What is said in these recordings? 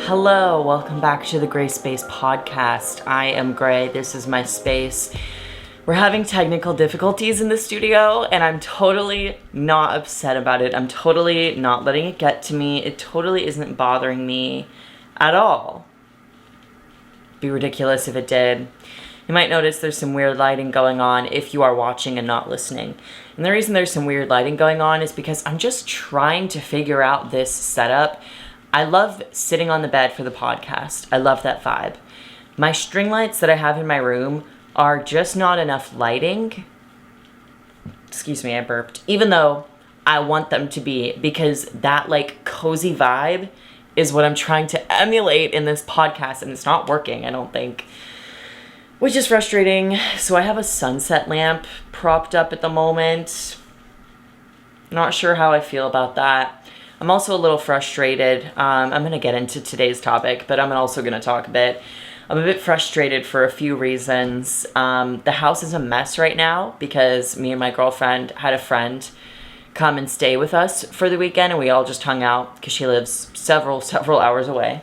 Hello, welcome back to the Grayspace podcast. I am Gray, this is my space. We're having technical difficulties in the studio and I'm totally not upset about it. I'm totally not letting it get to me. It totally isn't bothering me at all. It'd be ridiculous if it did. You might notice there's some weird lighting going on if you are watching and not listening. And the reason there's some weird lighting going on is because I'm just trying to figure out this setup. I love sitting on the bed for the podcast. I love that vibe. My string lights that I have in my room are just not enough lighting. Excuse me, I burped. Even though I want them to be, because that like cozy vibe is what I'm trying to emulate in this podcast, and it's not working, I don't think. Which is frustrating. So I have a sunset lamp propped up at the moment. Not sure how I feel about that. I'm also a little frustrated. I'm going to get into today's topic, but I'm also going to talk a bit. I'm a bit frustrated for a few reasons. The house is a mess right now because me and my girlfriend had a friend come and stay with us for the weekend, and we all just hung out because she lives several hours away.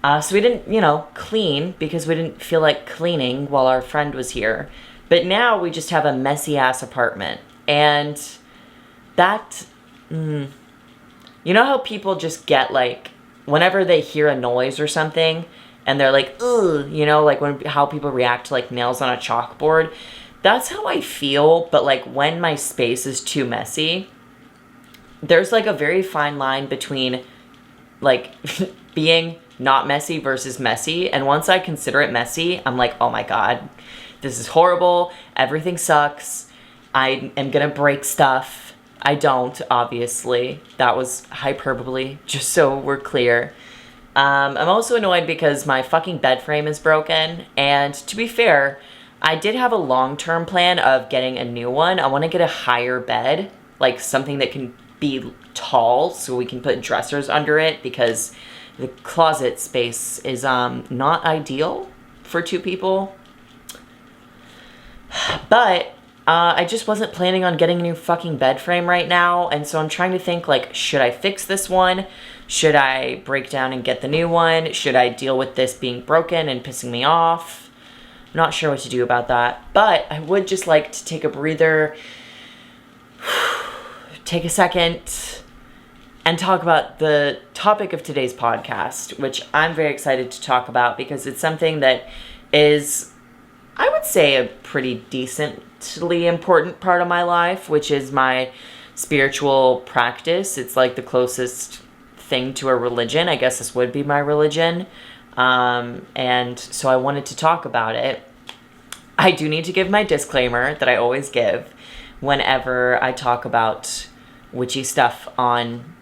So we didn't, clean because we didn't feel like cleaning while our friend was here. But now we just have a messy ass apartment. And that... You know how people just get, like, whenever they hear a noise or something, and they're like, ugh, like how people react to, like, nails on a chalkboard? That's how I feel, but, like, when my space is too messy, there's, like, a very fine line between, like, being not messy versus messy, and once I consider it messy, I'm like, oh my god, this is horrible, everything sucks, I am gonna break stuff. I don't, obviously. That was hyperbole, just so we're clear. I'm also annoyed because my fucking bed frame is broken. And to be fair, I did have a long-term plan of getting a new one. I want to get a higher bed, like something that can be tall so we can put dressers under it, because the closet space is not ideal for two people. But... I just wasn't planning on getting a new fucking bed frame right now, and so I'm trying to think, like, should I fix this one? Should I break down and get the new one? Should I deal with this being broken and pissing me off? I'm not sure what to do about that, but I would just like to take a breather, take a second, and talk about the topic of today's podcast, which I'm very excited to talk about because it's something that is, I would say, a pretty decently important part of my life, which is my spiritual practice. It's like the closest thing to a religion. I guess this would be my religion. And so I wanted to talk about it. I do need to give my disclaimer that I always give whenever I talk about witchy stuff on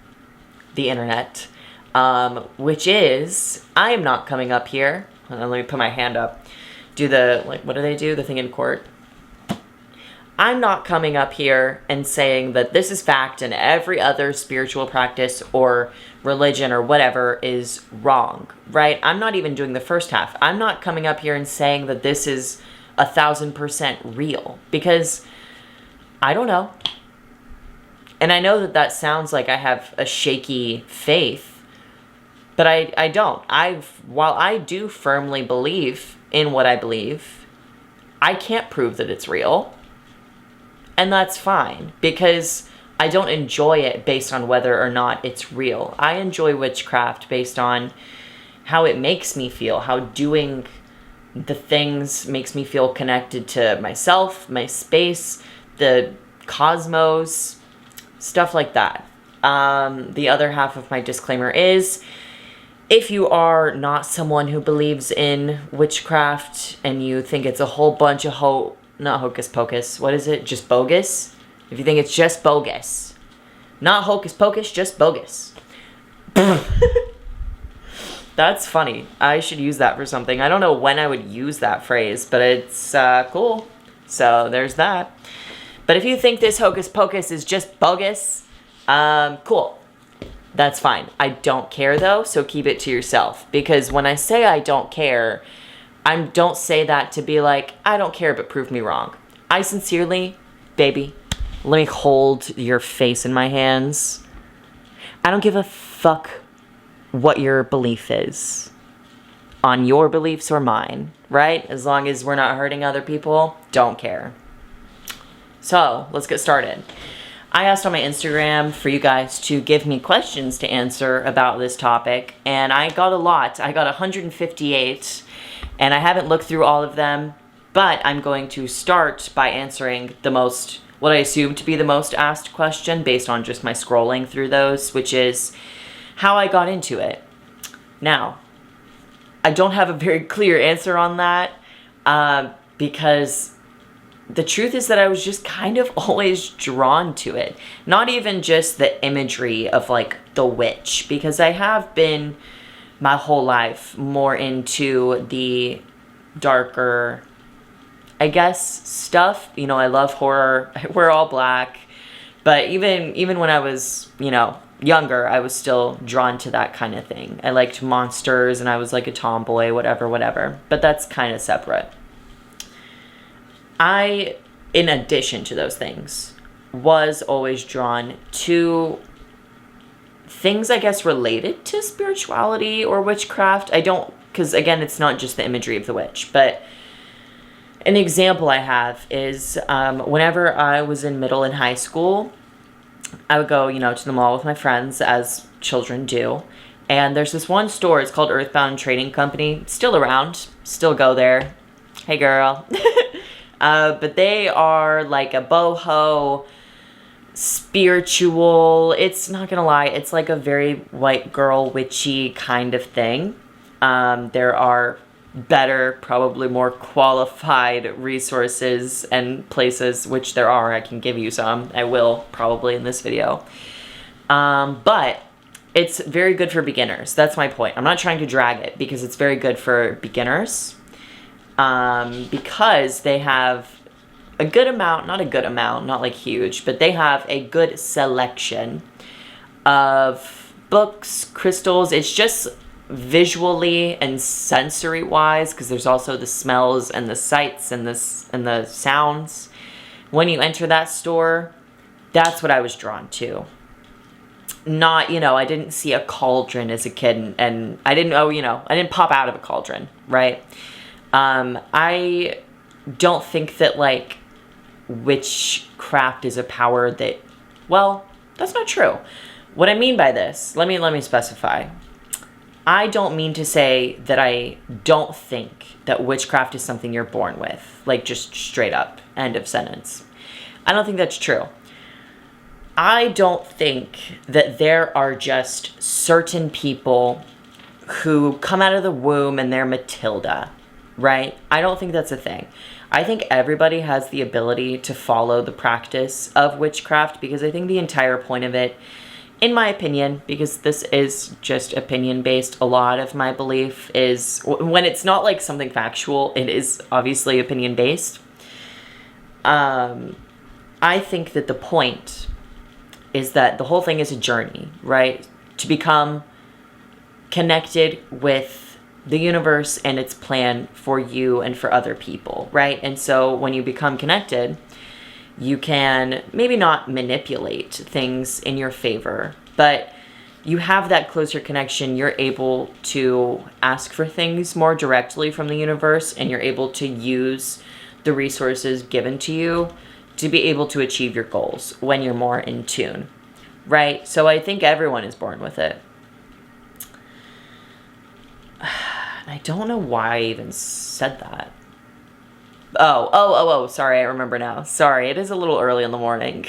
the internet, which is, I am not coming up here. Let me put my hand up. Do the, like, what do they do? The thing in court. I'm not coming up here and saying that this is fact and every other spiritual practice or religion or whatever is wrong, right? I'm not even doing the first half. I'm not coming up here and saying that this is 1,000% real, because I don't know. And I know that that sounds like I have a shaky faith, but I don't. While I do firmly believe in what I believe, I can't prove that it's real. And that's fine, because I don't enjoy it based on whether or not it's real. I enjoy witchcraft based on how it makes me feel, how doing the things makes me feel connected to myself, my space, the cosmos, stuff like that. The other half of my disclaimer is, if you are not someone who believes in witchcraft and you think it's a whole bunch of not hocus pocus. What is it? Just bogus? If you think it's just bogus. Not hocus pocus, just bogus. That's funny. I should use that for something. I don't know when I would use that phrase, but it's cool. So there's that. But if you think this hocus pocus is just bogus, cool. That's fine. I don't care though, so keep it to yourself. Because when I say I don't care, I don't say that to be like, I don't care, but prove me wrong. I sincerely, baby, let me hold your face in my hands. I don't give a fuck what your belief is on your beliefs or mine, right? As long as we're not hurting other people, don't care. So let's get started. I asked on my Instagram for you guys to give me questions to answer about this topic, and I got a lot. I got 158, and I haven't looked through all of them, but I'm going to start by answering what I assume to be the most asked question based on just my scrolling through those, which is how I got into it. Now, I don't have a very clear answer on that because the truth is that I was just kind of always drawn to it. Not even just the imagery of like the witch, because I have been my whole life more into the darker, I guess, stuff. You know, I love horror. I wear all black. But even when I was, younger, I was still drawn to that kind of thing. I liked monsters and I was like a tomboy, whatever. But that's kind of separate. I, in addition to those things, was always drawn to things, I guess, related to spirituality or witchcraft. Because again, it's not just the imagery of the witch, but an example I have is whenever I was in middle and high school, I would go, to the mall with my friends, as children do. And there's this one store, it's called Earthbound Trading Company. It's still around, still go there. Hey, girl. But they are like a boho, spiritual, it's not gonna lie, it's like a very white girl witchy kind of thing. There are better, probably more qualified resources and places, which there are. I can give you some. I will probably in this video. But it's very good for beginners. That's my point. I'm not trying to drag it because it's very good for beginners. Because they have a good amount, not like huge, but they have a good selection of books, crystals. It's just visually and sensory wise, because there's also the smells and the sights and the sounds. When you enter that store, that's what I was drawn to. Not, I didn't see a cauldron as a kid, and I didn't pop out of a cauldron, right? I don't think that like witchcraft is a power that, that's not true. What I mean by this, let me specify. I don't mean to say that I don't think that witchcraft is something you're born with, like just straight up, end of sentence. I don't think that's true. I don't think that there are just certain people who come out of the womb and they're Matilda. Right? I don't think that's a thing. I think everybody has the ability to follow the practice of witchcraft, because I think the entire point of it, in my opinion, because this is just opinion based, a lot of my belief is, when it's not like something factual, it is obviously opinion based. I think that the point is that the whole thing is a journey, right? To become connected with the universe and its plan for you and for other people, right? And so when you become connected, you can maybe not manipulate things in your favor, but you have that closer connection. You're able to ask for things more directly from the universe, and you're able to use the resources given to you to be able to achieve your goals when you're more in tune, right? So I think everyone is born with it. I don't know why I even said that. Oh, sorry, I remember now. Sorry, it is a little early in the morning.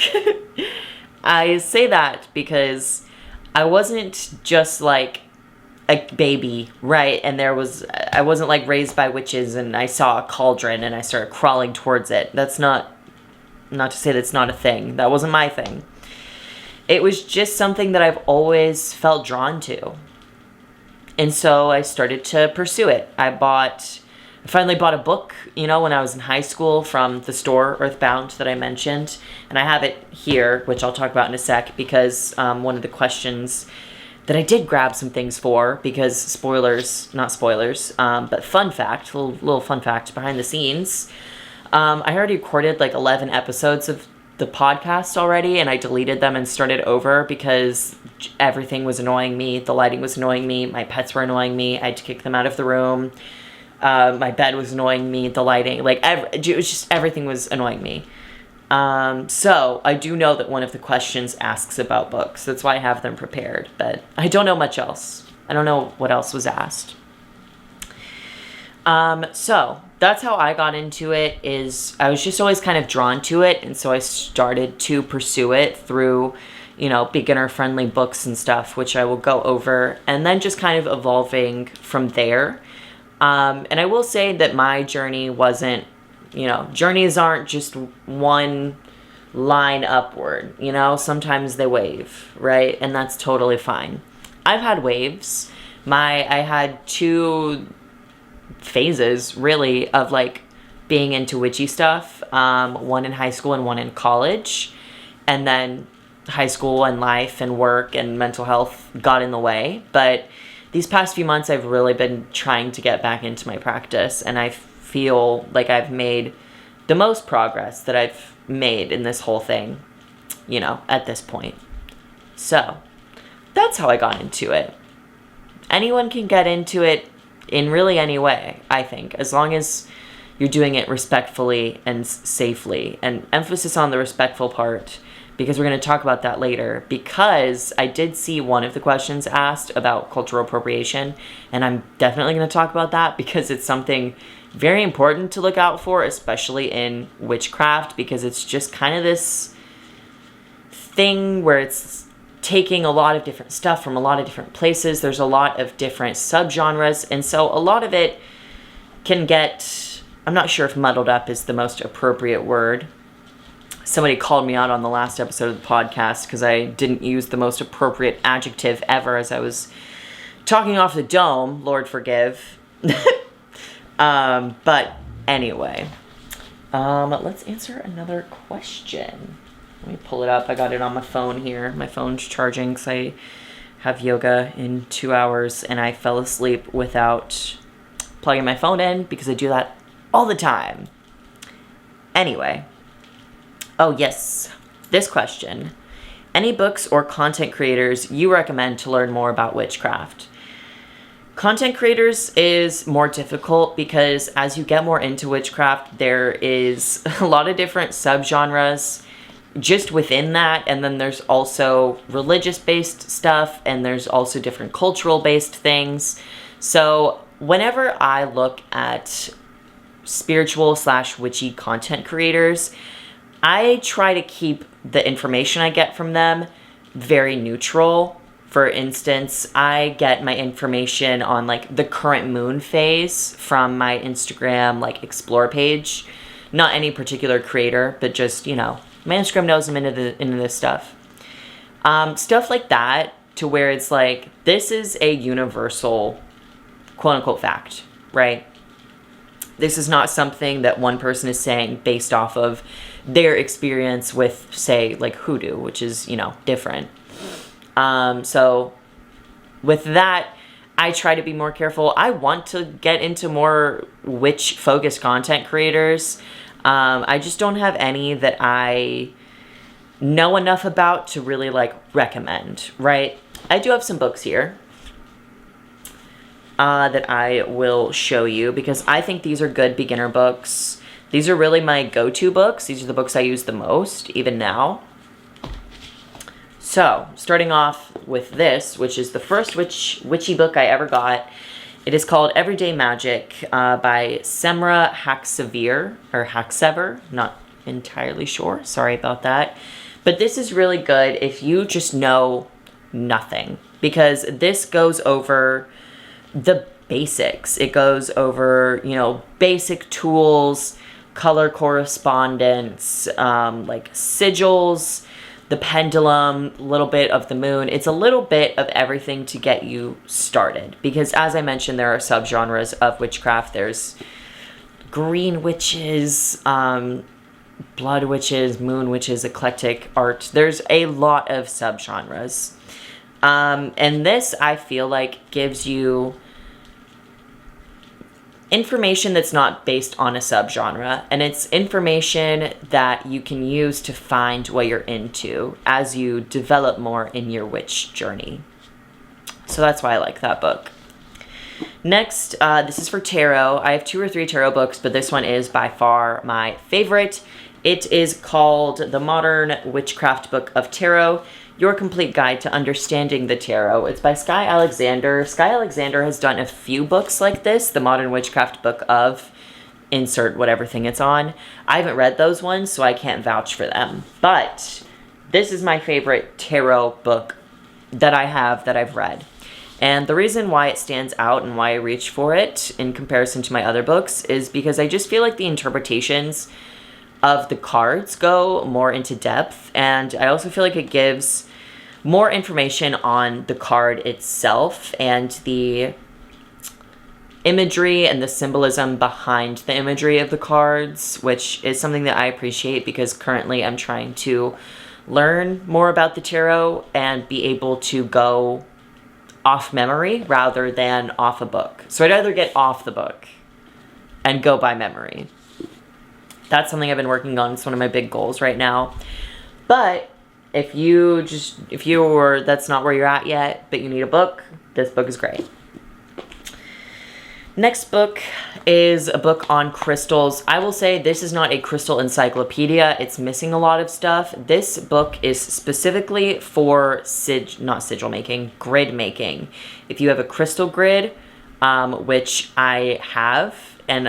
I say that because I wasn't just like a baby, right? And I wasn't like raised by witches and I saw a cauldron and I started crawling towards it. That's not to say that's not a thing. That wasn't my thing. It was just something that I've always felt drawn to. And so I started to pursue it. I finally bought a book, when I was in high school, from the store Earthbound that I mentioned. And I have it here, which I'll talk about in a sec, because one of the questions that I did grab some things for, because spoilers, not spoilers, but fun fact, little fun fact behind the scenes. I already recorded like 11 episodes of the podcast already, and I deleted them and started over because everything was annoying me. The lighting was annoying me. My pets were annoying me. I had to kick them out of the room. My bed was annoying me. The lighting, like, it was just, everything was annoying me. So I do know that one of the questions asks about books. That's why I have them prepared, but I don't know much else. I don't know what else was asked. So that's how I got into it. Is I was just always kind of drawn to it. And so I started to pursue it through, beginner friendly books and stuff, which I will go over, and then just kind of evolving from there. And I will say that my journey wasn't, journeys aren't just one line upward, sometimes they wave, right? And that's totally fine. I've had waves. I had 2 phases really of like being into witchy stuff, one in high school and one in college, and then high school and life and work and mental health got in the way. But these past few months I've really been trying to get back into my practice, and I feel like I've made the most progress that I've made in this whole thing, at this point. So that's how I got into it. Anyone can get into it in really any way, I think, as long as you're doing it respectfully and safely, and emphasis on the respectful part, because we're going to talk about that later, because I did see one of the questions asked about cultural appropriation, and I'm definitely going to talk about that because it's something very important to look out for, especially in witchcraft, because it's just kind of this thing where it's taking a lot of different stuff from a lot of different places. There's a lot of different subgenres, and so a lot of it can get, I'm not sure if muddled up is the most appropriate word. Somebody called me out on the last episode of the podcast because I didn't use the most appropriate adjective ever as I was talking off the dome. Lord forgive. But anyway, let's answer another question. Let me pull it up. I got it on my phone here. My phone's charging because I have yoga in 2 hours, and I fell asleep without plugging my phone in because I do that all the time. Anyway. Oh, yes. This question. Any books or content creators you recommend to learn more about witchcraft? Content creators is more difficult because as you get more into witchcraft, there is a lot of different subgenres just within that. And then there's also religious-based stuff, and there's also different cultural-based things. So whenever I look at spiritual/witchy content creators, I try to keep the information I get from them very neutral. For instance, I get my information on like the current moon phase from my Instagram like explore page. Not any particular creator, but just, my Instagram knows I'm into this stuff. Stuff like that, to where it's like, this is a universal quote unquote fact, right? This is not something that one person is saying based off of their experience with, say, like hoodoo, which is, different. So with that, I try to be more careful. I want to get into more witch-focused content creators. I just don't have any that I know enough about to really, recommend, right? I do have some books here that I will show you because I think these are good beginner books. These are really my go-to books. These are the books I use the most, even now. So, starting off with this, which is the first witchy book I ever got. It is called Everyday Magic by Semra Hacksever. Not entirely sure. Sorry about that. But this is really good if you just know nothing, because this goes over the basics. It goes over, basic tools, color correspondence, sigils, the pendulum, a little bit of the moon. It's a little bit of everything to get you started. Because as I mentioned, there are subgenres of witchcraft. There's green witches, blood witches, moon witches, eclectic art. There's a lot of subgenres. And this, I feel like, gives you information that's not based on a subgenre, and it's information that you can use to find what you're into as you develop more in your witch journey. So that's why I like that book. Next, this is for tarot. I have 2 or 3 tarot books, but this one is by far my favorite. It is called The Modern Witchcraft Book of Tarot, Your Complete Guide to Understanding the Tarot. It's by Skye Alexander. Skye Alexander has done a few books like this, The Modern Witchcraft Book of, insert whatever thing it's on. I haven't read those ones, so I can't vouch for them. But this is my favorite tarot book that I've read. And the reason why it stands out and why I reach for it in comparison to my other books is because I just feel like the interpretations of the cards go more into depth, and I also feel like it gives more information on the card itself and the imagery and the symbolism behind the imagery of the cards, which is something that I appreciate because currently I'm trying to learn more about the tarot and be able to go off memory rather than off a book. So I'd rather get off the book and go by memory. That's something I've been working on. It's one of my big goals right now. But if that's not where you're at yet, but you need a book, this book is great. Next book is a book on crystals. I will say this is not a crystal encyclopedia. It's missing a lot of stuff. This book is specifically for grid making. If you have a crystal grid, which I have, and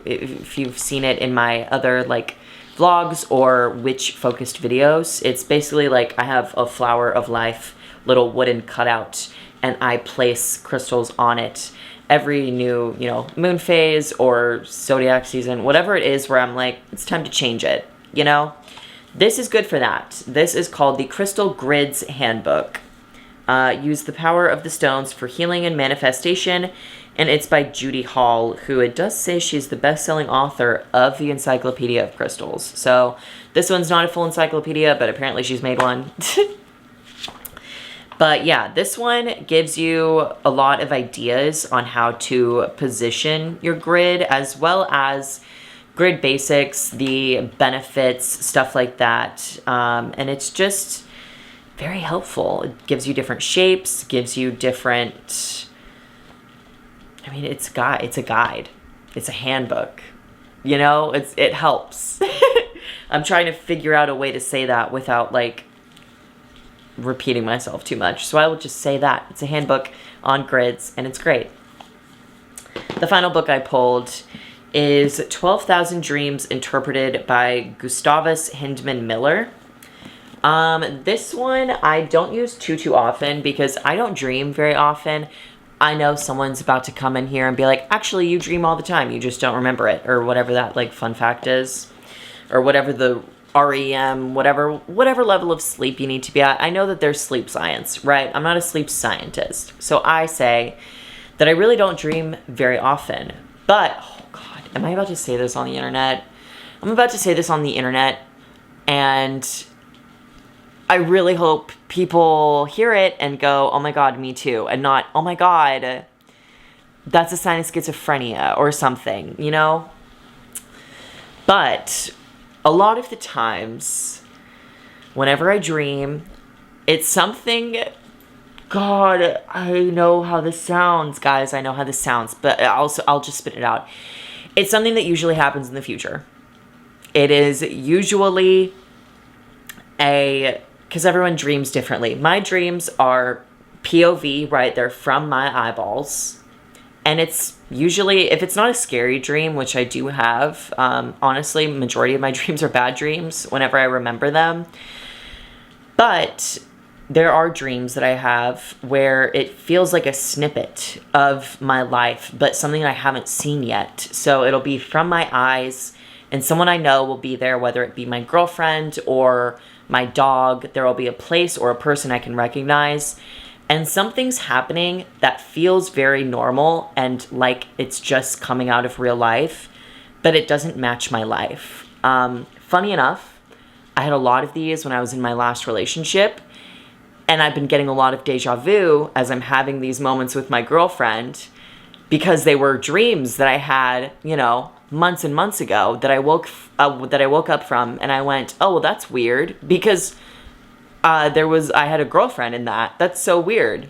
if you've seen it in my other like vlogs or witch focused videos, it's basically like I have a flower of life little wooden cutout and I place crystals on it every new, moon phase or zodiac season, whatever it is where I'm like, it's time to change it, This is good for that. This is called the Crystal Grids Handbook. Use the power of the stones for healing and manifestation. And it's by Judy Hall, who it does say she's the best-selling author of the Encyclopedia of Crystals. So this one's not a full encyclopedia, but apparently she's made one. But yeah, this one gives you a lot of ideas on how to position your grid, as well as grid basics, the benefits, stuff like that. And it's just very helpful. It gives you different shapes, gives you different... it's a guide. It's a handbook. It helps. I'm trying to figure out a way to say that without, repeating myself too much. So I will just say that. It's a handbook on grids, and it's great. The final book I pulled is 12,000 Dreams Interpreted by Gustavus Hindman Miller. This one I don't use too often because I don't dream very often. I know someone's about to come in here and be like, actually, you dream all the time. You just don't remember it, or whatever that fun fact is, or whatever the REM, whatever level of sleep you need to be at. I know that there's sleep science, right? I'm not a sleep scientist. So I say that I really don't dream very often. But, oh God, am I about to say this on the internet? I'm about to say this on the internet, and I really hope people hear it and go, oh my God, me too. And not, oh my God, that's a sign of schizophrenia or something, But a lot of the times, whenever I dream, it's something, God, I know how this sounds, guys. I know how this sounds, but I'll just spit it out. It's something that usually happens in the future. It is usually because everyone dreams differently. My dreams are POV, right? They're from my eyeballs. And it's usually, if it's not a scary dream, which I do have, honestly, majority of my dreams are bad dreams whenever I remember them. But there are dreams that I have where it feels like a snippet of my life, but something I haven't seen yet. So it'll be from my eyes, and someone I know will be there, whether it be my girlfriend or my dog. There will be a place or a person I can recognize. And something's happening that feels very normal and like it's just coming out of real life, but it doesn't match my life. Funny enough, I had a lot of these when I was in my last relationship, And I've been getting a lot of deja vu as I'm having these moments with my girlfriend because they were dreams that I had, you know, months and months ago that I woke up from, and I went, oh, well, that's weird because I had a girlfriend in that. That's so weird.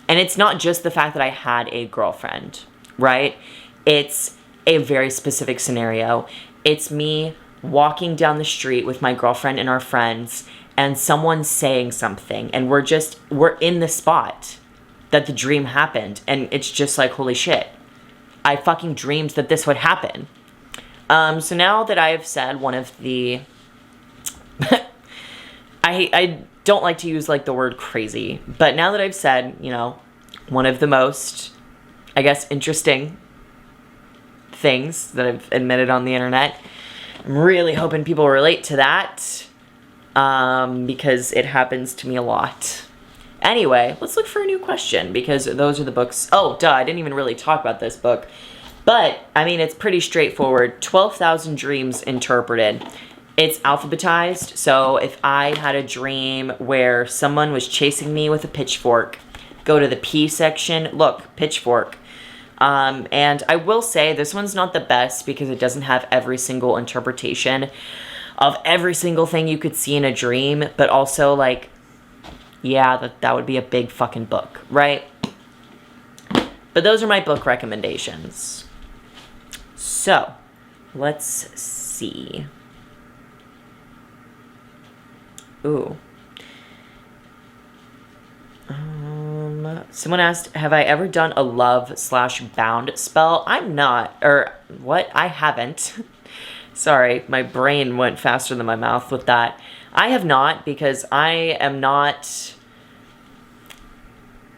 And it's not just the fact that I had a girlfriend, right? It's a very specific scenario. It's me walking down the street with my girlfriend and our friends, and someone saying something, and we're in the spot that the dream happened, and it's just like, holy shit, I fucking dreamed that this would happen. So now that I have said one of the I don't like to use like the word crazy, but now that I've said, you know, one of the most, I guess, interesting things that I've admitted on the internet, I'm really hoping people relate to that, because it happens to me a lot. Anyway, let's look for a new question, because those are the books. Oh, duh, I didn't even really talk about this book. But, I mean, it's pretty straightforward. 12,000 Dreams Interpreted. It's alphabetized, so if I had a dream where someone was chasing me with a pitchfork, go to the P section, look, pitchfork. And I will say this one's not the best because it doesn't have every single interpretation of every single thing you could see in a dream, but also, like, yeah, that would be a big fucking book, right? But those are my book recommendations. So, let's see. Ooh. Someone asked, have I ever done a love/bound spell? I'm not, or what? I haven't. Sorry, my brain went faster than my mouth with that. I have not, because I am not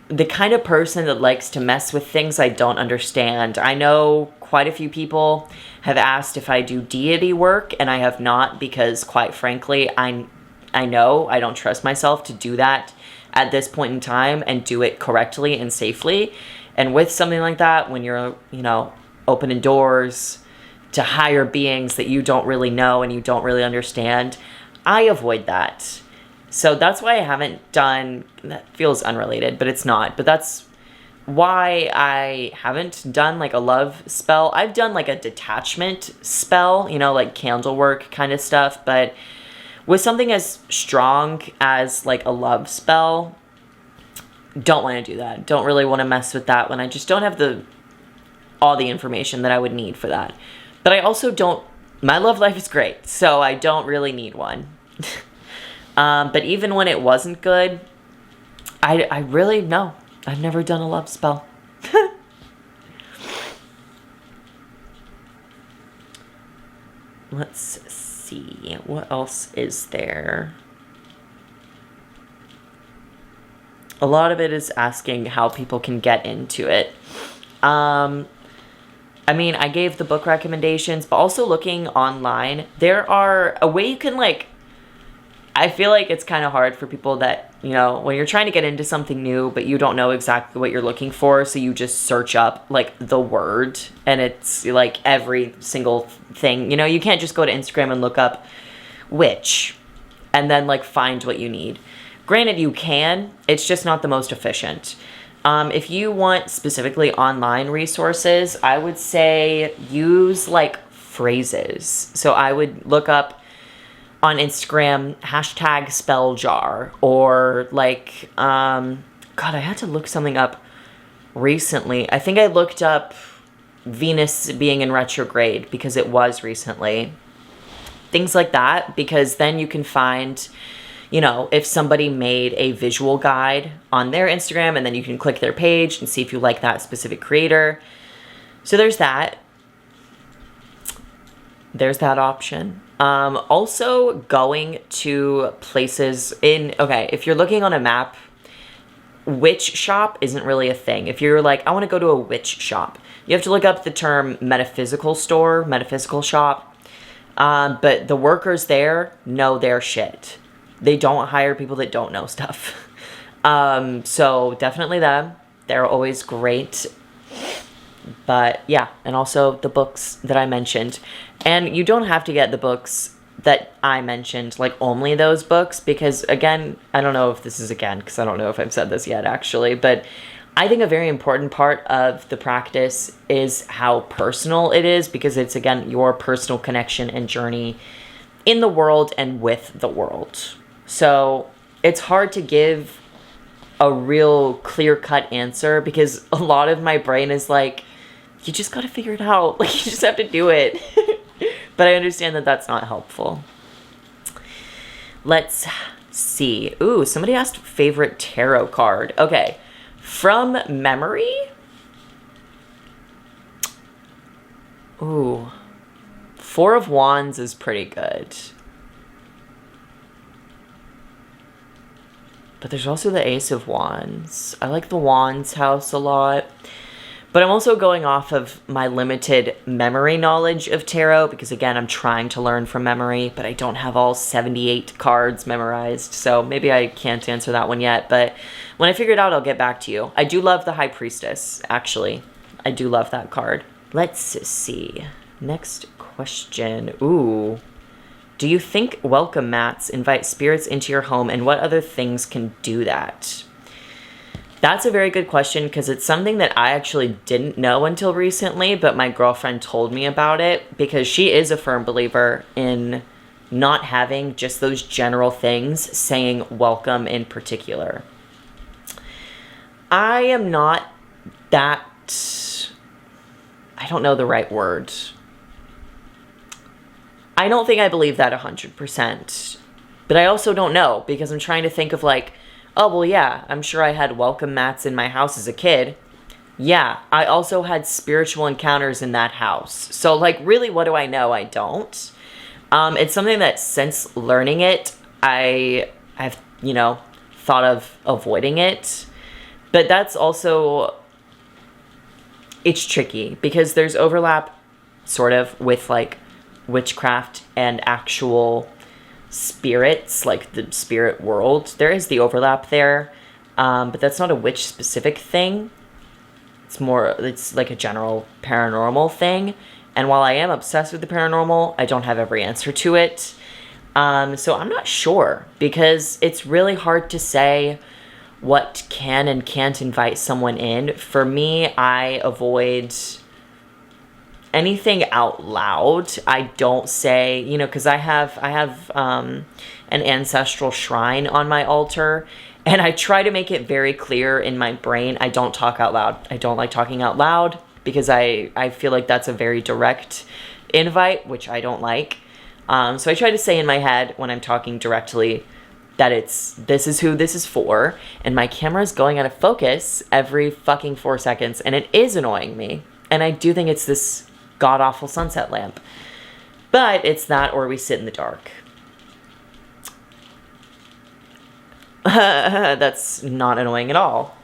the kind of person that likes to mess with things I don't understand. I know quite a few people have asked if I do deity work, and I have not, because quite frankly, I know I don't trust myself to do that at this point in time and do it correctly and safely. And with something like that, when you're, you know, opening doors to higher beings that you don't really know and you don't really understand, I avoid that. So that's why I haven't done, that feels unrelated, but it's not. But that's why I haven't done like a love spell. I've done like a detachment spell, you know, like candle work kind of stuff, but with something as strong as like a love spell, don't want to do that. Don't really want to mess with that when I just don't have all the information that I would need for that. But I also don't, my love life is great, so I don't really need one. But even when it wasn't good, I really, no, I've never done a love spell. Let's see, what else is there? A lot of it is asking how people can get into it. I mean, I gave the book recommendations, but also looking online, there are a way you can, like, I feel like it's kind of hard for people that, you know, when you're trying to get into something new, but you don't know exactly what you're looking for, so you just search up, like, the word, and it's, like, every single thing. You know, you can't just go to Instagram and look up witch, and then, like, find what you need. Granted, you can, it's just not the most efficient. If you want specifically online resources, I would say use, like, phrases. So I would look up on Instagram, #spelljar, or like, God, I had to look something up recently. I think I looked up Venus being in retrograde because it was recently. Things like that, because then you can find, you know, if somebody made a visual guide on their Instagram, and then you can click their page and see if you like that specific creator. So there's that. There's that option. Also going to places okay, if you're looking on a map, witch shop isn't really a thing. If you're like, I want to go to a witch shop, you have to look up the term metaphysical store, metaphysical shop. But the workers there know their shit. They don't hire people that don't know stuff. So definitely them. They're always great. But yeah, and also the books that I mentioned. And you don't have to get the books that I mentioned, like only those books, because again, I don't know if this is again, because I don't know if I've said this yet actually, but I think a very important part of the practice is how personal it is, because it's, again, your personal connection and journey in the world and with the world. So it's hard to give a real clear-cut answer, because a lot of my brain is like, you just got to figure it out. Like, you just have to do it. But I understand that that's not helpful. Let's see. Ooh, somebody asked favorite tarot card. Okay. From memory? Ooh. Four of Wands is pretty good. But there's also the Ace of Wands. I like the Wands house a lot. But I'm also going off of my limited memory knowledge of tarot, because again, I'm trying to learn from memory, but I don't have all 78 cards memorized. So maybe I can't answer that one yet, but when I figure it out, I'll get back to you. I do love the High Priestess, actually. I do love that card. Let's see. Next question. Ooh. Do you think welcome mats invite spirits into your home, and what other things can do that? That's a very good question, because it's something that I actually didn't know until recently, but my girlfriend told me about it, because she is a firm believer in not having just those general things, saying welcome in particular. I am not that, I don't know the right word. I don't think I believe that 100%, but I also don't know, because I'm trying to think of like, oh, well, yeah, I'm sure I had welcome mats in my house as a kid. Yeah, I also had spiritual encounters in that house. So, like, really, what do I know? I don't. It's something that since learning it, I've, thought of avoiding it. But that's also, it's tricky, because there's overlap, sort of, with, like, witchcraft and actual spirits, like the spirit world. There is the overlap there, but that's not a witch specific thing. It's like a general paranormal thing. And while I am obsessed with the paranormal, I don't have every answer to it. So I'm not sure, because it's really hard to say what can and can't invite someone in. For me, I avoid anything out loud. I don't say, because I have an ancestral shrine on my altar, and I try to make it very clear in my brain, I don't talk out loud. I don't like talking out loud, because I feel like that's a very direct invite, which I don't like. So I try to say in my head when I'm talking directly that this is who this is for, and my camera is going out of focus every fucking 4 seconds, and it is annoying me. And I do think it's this god-awful sunset lamp. But it's that, or we sit in the dark. That's not annoying at all.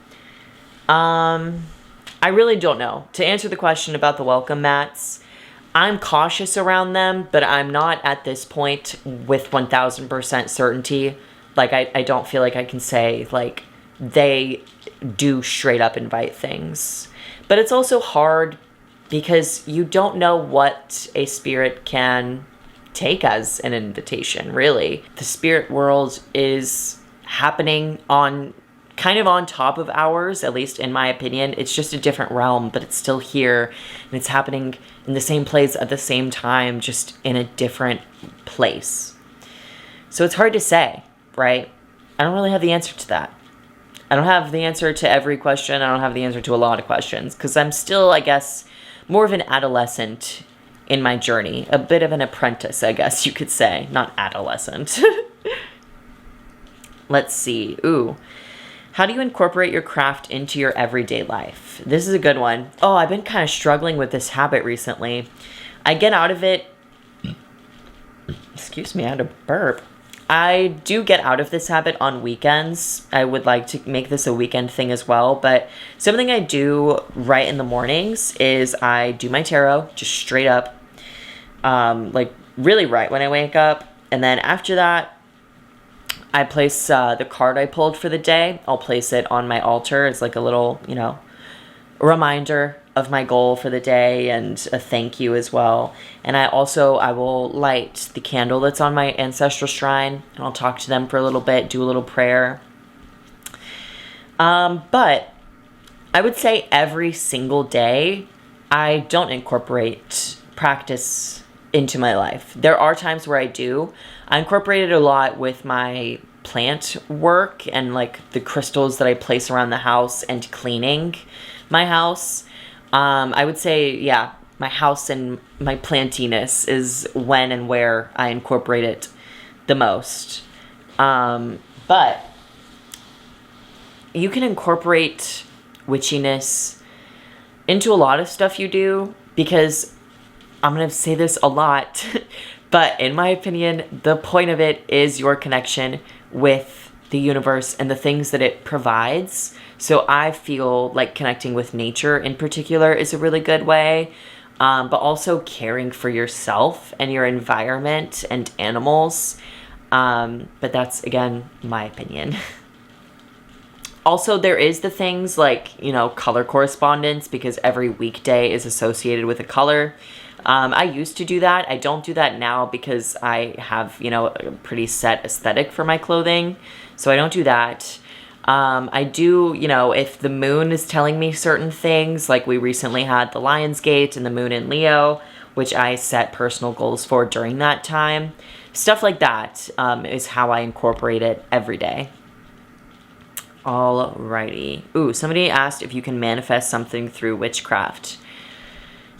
I really don't know. To answer the question about the welcome mats, I'm cautious around them, but I'm not at this point with 1000% certainty. Like, I don't feel like I can say, like, they do straight up invite things. But it's also hard, because you don't know what a spirit can take as an invitation, really. The spirit world is happening on top of ours, at least in my opinion. It's just a different realm, but it's still here, and it's happening in the same place at the same time, just in a different place. So it's hard to say, right? I don't really have the answer to that. I don't have the answer to every question. I don't have the answer to a lot of questions, because I'm still, I guess, more of an adolescent in my journey. A bit of an apprentice, I guess you could say. Not adolescent. Let's see. Ooh. How do you incorporate your craft into your everyday life? This is a good one. Oh, I've been kind of struggling with this habit recently. I get out of it... Excuse me, I had a burp. I do get out of this habit on weekends. I would like to make this a weekend thing as well, but something I do right in the mornings is I do my tarot, just straight up, like really right when I wake up, and then after that, I place the card I pulled for the day. I'll place it on my altar as like a little, reminder of my goal for the day and a thank you as well. And I will light the candle that's on my ancestral shrine, and I'll talk to them for a little bit, do a little prayer. But I would say every single day, I don't incorporate practice into my life. There are times where I do. I incorporate it a lot with my plant work and like the crystals that I place around the house and cleaning my house. I would say, yeah, my house and my plantiness is when and where I incorporate it the most. But you can incorporate witchiness into a lot of stuff you do, because I'm going to say this a lot, but in my opinion, the point of it is your connection with the universe and the things that it provides. So I feel like connecting with nature in particular is a really good way, but also caring for yourself and your environment and animals. But that's, again, my opinion. Also, there is the things like, color correspondence, because every weekday is associated with a color. I used to do that. I don't do that now because I have, a pretty set aesthetic for my clothing. So I don't do that. I do, if the moon is telling me certain things, like we recently had the Lion's Gate and the moon in Leo, which I set personal goals for during that time. Stuff like that is how I incorporate it every day. Alrighty. Ooh, somebody asked if you can manifest something through witchcraft.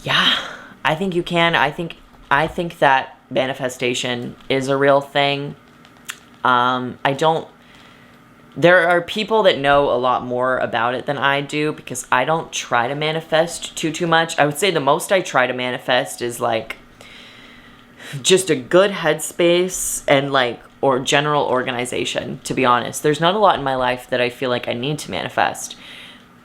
Yeah, I think you can. I think that manifestation is a real thing. There are people that know a lot more about it than I do, because I don't try to manifest too much. I would say the most I try to manifest is like just a good headspace and or general organization, to be honest. There's not a lot in my life that I feel like I need to manifest,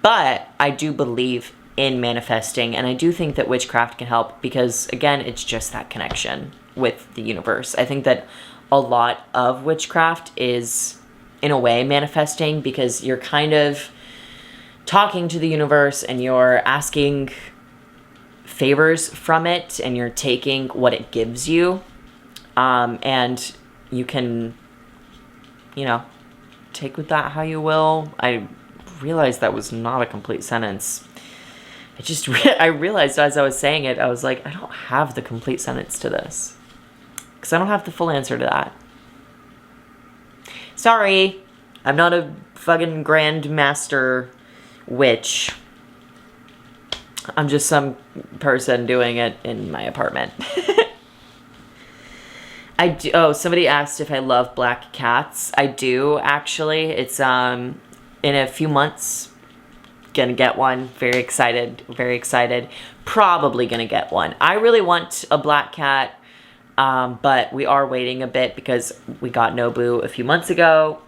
but I do believe in manifesting, and I do think that witchcraft can help, because again, it's just that connection with the universe. I think that a lot of witchcraft is, in a way, manifesting, because you're kind of talking to the universe and you're asking favors from it, and you're taking what it gives you, and you can, take with that how you will. I realized that was not a complete sentence. I realized as I was saying it, I was like, I don't have the complete sentence to this, because I don't have the full answer to that. Sorry, I'm not a fucking grandmaster witch. I'm just some person doing it in my apartment. Somebody asked if I love black cats. I do, actually. It's in a few months. Gonna get one. Very excited. Probably gonna get one. I really want a black cat, but we are waiting a bit because we got Nobu a few months ago.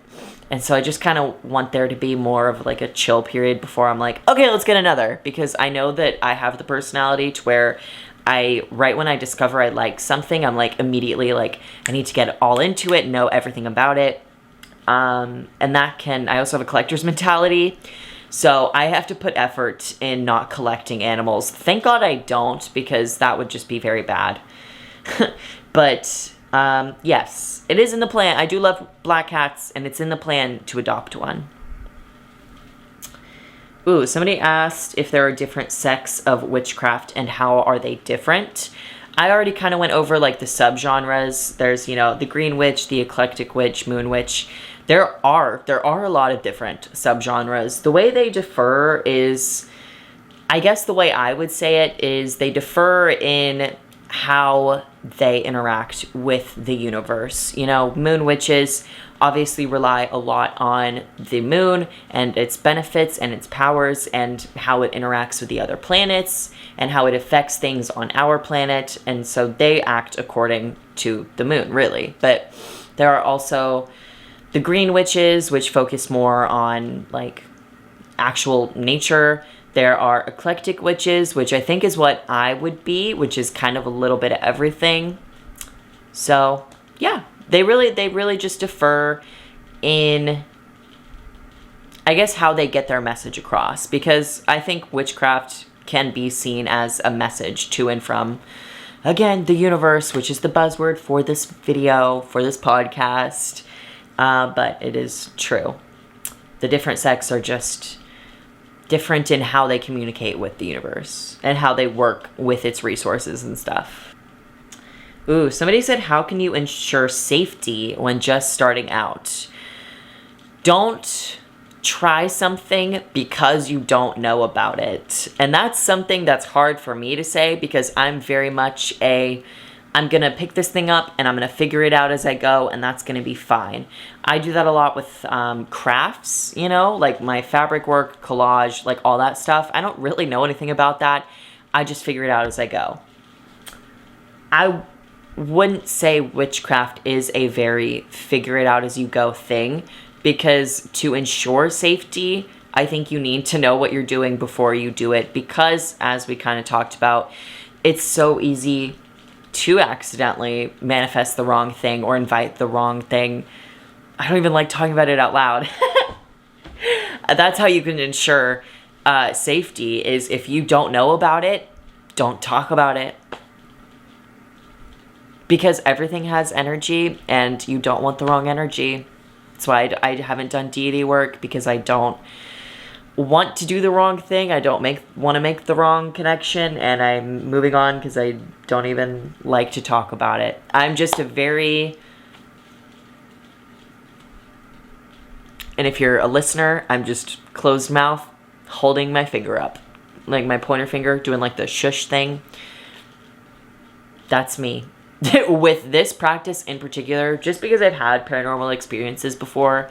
And so I just kind of want there to be more of like a chill period before I'm like, okay, let's get another. Because I know that I have the personality to where right when I discover I like something, I'm like immediately like, I need to get all into it, know everything about it. And I also have a collector's mentality. So I have to put effort in not collecting animals. Thank God I don't, because that would just be very bad. But yes, it is in the plan. I do love black cats, and it's in the plan to adopt one. Ooh, somebody asked if there are different sects of witchcraft and how are they different. I already kind of went over like the subgenres. There's, the green witch, the eclectic witch, moon witch. There are a lot of different subgenres. The way they differ is, I guess the way I would say it is they differ in how they interact with the universe. Moon witches obviously rely a lot on the moon and its benefits and its powers and how it interacts with the other planets and how it affects things on our planet. And so they act according to the moon, really. But there are also the green witches, which focus more on like actual nature. There are eclectic witches, which I think is what I would be, which is kind of a little bit of everything. So yeah, they really just differ in, I guess, how they get their message across. Because I think witchcraft can be seen as a message to and from, again, the universe, which is the buzzword for this video, for this podcast. But it is true. The different sects are just different in how they communicate with the universe and how they work with its resources and stuff. Ooh, somebody said, how can you ensure safety when just starting out? Don't try something because you don't know about it. And that's something that's hard for me to say because I'm very much I'm going to pick this thing up and I'm going to figure it out as I go, and that's going to be fine. I do that a lot with crafts, you know, like my fabric work, collage, like all that stuff. I don't really know anything about that. I just figure it out as I go. I wouldn't say witchcraft is a very figure it out as you go thing, because to ensure safety, I think you need to know what you're doing before you do it, because as we kind of talked about, it's so easy to accidentally manifest the wrong thing or invite the wrong thing. I don't even like talking about it out loud. That's how you can ensure safety, is if you don't know about it, don't talk about it. Because everything has energy and you don't want the wrong energy. That's why I haven't done deity work, because I don't want to do the wrong thing. I don't want to make the wrong connection, and I'm moving on because I don't even like to talk about it. I'm just and if you're a listener, I'm just closed mouth, holding my finger up. Like my pointer finger, doing like the shush thing. That's me. With this practice in particular, just because I've had paranormal experiences before,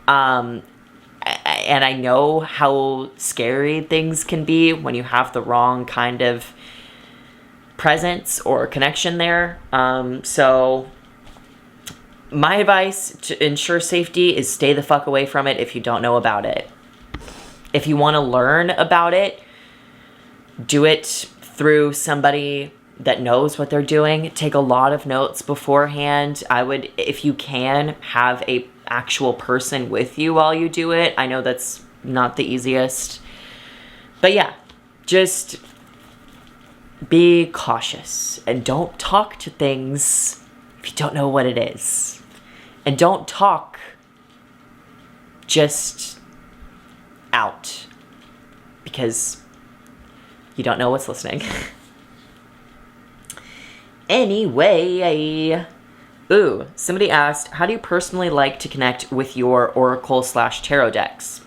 and I know how scary things can be when you have the wrong kind of presence or connection there. So my advice to ensure safety is stay the fuck away from it if you don't know about it. If you want to learn about it, do it through somebody that knows what they're doing. Take a lot of notes beforehand. I would, if you can, have a actual person with you while you do it. I know that's not the easiest, but yeah, just be cautious and don't talk to things if you don't know what it is, and don't talk just out because you don't know what's listening. Anyway, ooh, somebody asked, how do you personally like to connect with your oracle/tarot decks?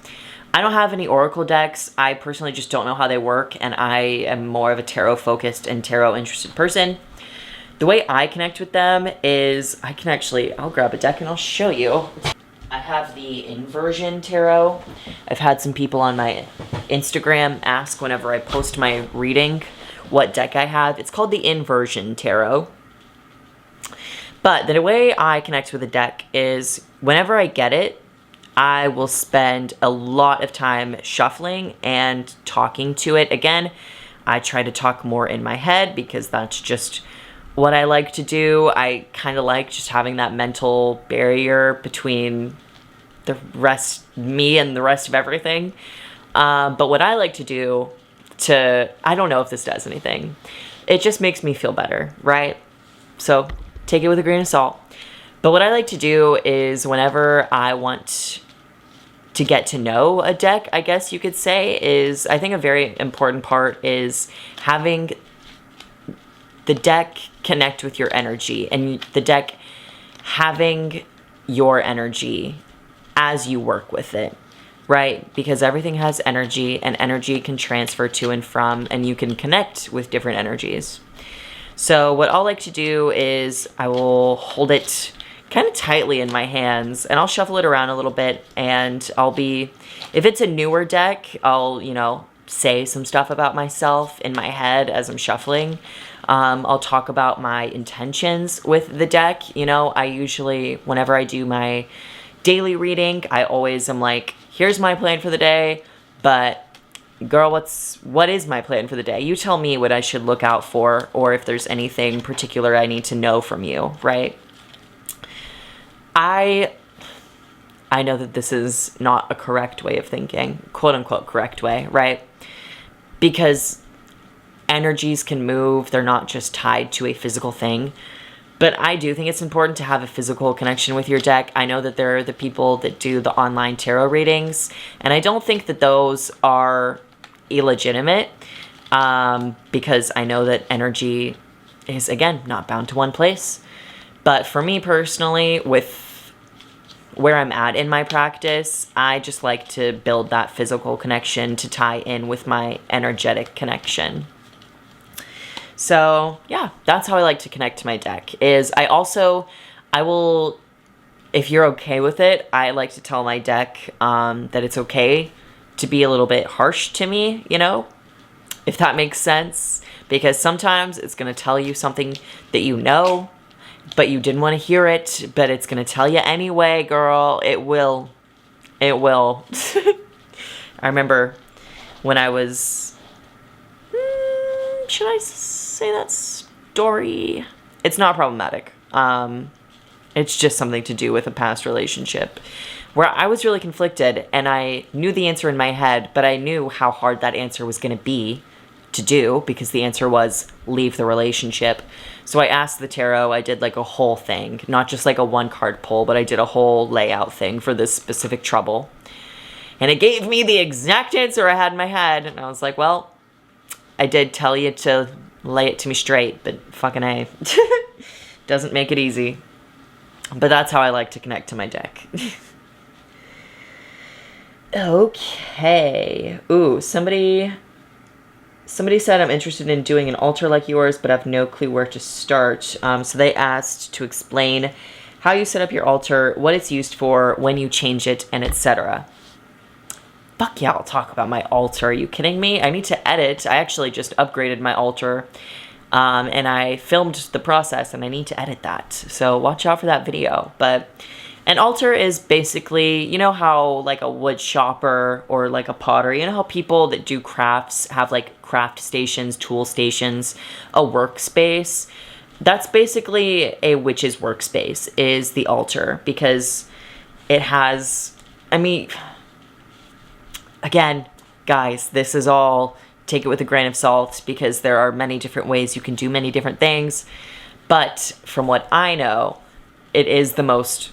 I don't have any oracle decks. I personally just don't know how they work, and I am more of a tarot-focused and tarot-interested person. The way I connect with them is, I'll grab a deck and I'll show you. I have the inversion tarot. I've had some people on my Instagram ask whenever I post my reading what deck I have. It's called the inversion tarot. But the way I connect with a deck is whenever I get it, I will spend a lot of time shuffling and talking to it. Again, I try to talk more in my head because that's just what I like to do. I kind of like just having that mental barrier between me and the rest of everything. But what I like to do I don't know if this does anything. It just makes me feel better, right? So take it with a grain of salt. But what I like to do is whenever I want to get to know a deck, I guess you could say, is I think a very important part is having the deck connect with your energy, and the deck having your energy as you work with it. Right? Because everything has energy, and energy can transfer to and from, and you can connect with different energies. So what I'll like to do is I will hold it kind of tightly in my hands, and I'll shuffle it around a little bit, and if it's a newer deck, I'll, say some stuff about myself in my head as I'm shuffling. I'll talk about my intentions with the deck. I usually, whenever I do my daily reading, I always am like, here's my plan for the day, but girl, what is my plan for the day? You tell me what I should look out for, or if there's anything particular I need to know from you, right? I know that this is not a correct way of thinking, quote unquote correct way, right? Because energies can move. They're not just tied to a physical thing. But I do think it's important to have a physical connection with your deck. I know that there are the people that do the online tarot readings, and I don't think that those are illegitimate, because I know that energy is, again, not bound to one place. But for me personally, with where I'm at in my practice, I just like to build that physical connection to tie in with my energetic connection. So yeah, that's how I like to connect to my deck. I will, if you're okay with it, I like to tell my deck that it's okay to be a little bit harsh to me, if that makes sense. Because sometimes it's going to tell you something that you know, but you didn't want to hear it, but it's going to tell you anyway, girl. It will. I remember when I was, should I say that story? It's not problematic. It's just something to do with a past relationship where I was really conflicted, and I knew the answer in my head, but I knew how hard that answer was going to be to do, because the answer was leave the relationship. So I asked the tarot. I did like a whole thing, not just like a one card pull, but I did a whole layout thing for this specific trouble. And it gave me the exact answer I had in my head. And I was like, well, I did tell you to lay it to me straight, but fucking A. Doesn't make it easy. But that's how I like to connect to my deck. Okay. Ooh, somebody said, I'm interested in doing an altar like yours, but I have no clue where to start. So they asked to explain how you set up your altar, what it's used for, when you change it, and etc. Fuck yeah, I'll talk about my altar. Are you kidding me? I need to edit. I actually just upgraded my altar, and I filmed the process, and I need to edit that. So watch out for that video. But an altar is basically, you know how like a wood shopper or like a potter, you know how people that do crafts have like craft stations, tool stations, a workspace? That's basically a witch's workspace, is the altar, because it has, again, guys, this is all, take it with a grain of salt, because there are many different ways you can do many different things. But from what I know, it is the most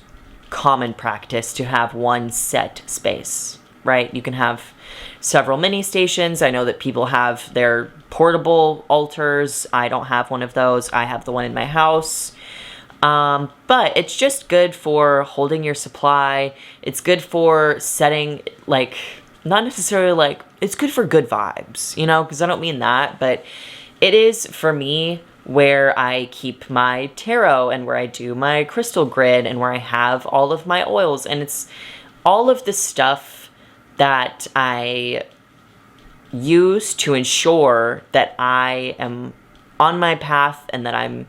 common practice to have one set space, right? You can have several mini stations. I know that people have their portable altars. I don't have one of those. I have the one in my house. But it's just good for holding your supply. It's good for setting, like, not necessarily like, it's good for good vibes, because I don't mean that, but it is for me where I keep my tarot and where I do my crystal grid and where I have all of my oils. And it's all of the stuff that I use to ensure that I am on my path and that I'm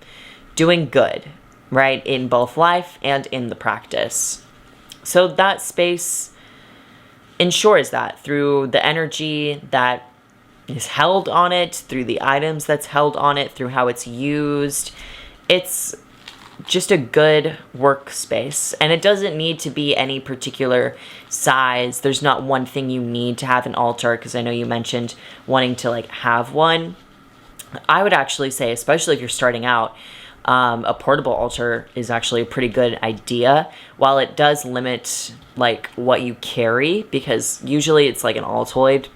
doing good, right? In both life and in the practice. So that space ensures that through the energy that is held on it, through the items that's held on it, through how it's used. It's just a good workspace, and it doesn't need to be any particular size. There's not one thing you need to have an altar, because I know you mentioned wanting to like have one. I would actually say, especially if you're starting out, a portable altar is actually a pretty good idea. While it does limit like what you carry, because usually it's like an Altoid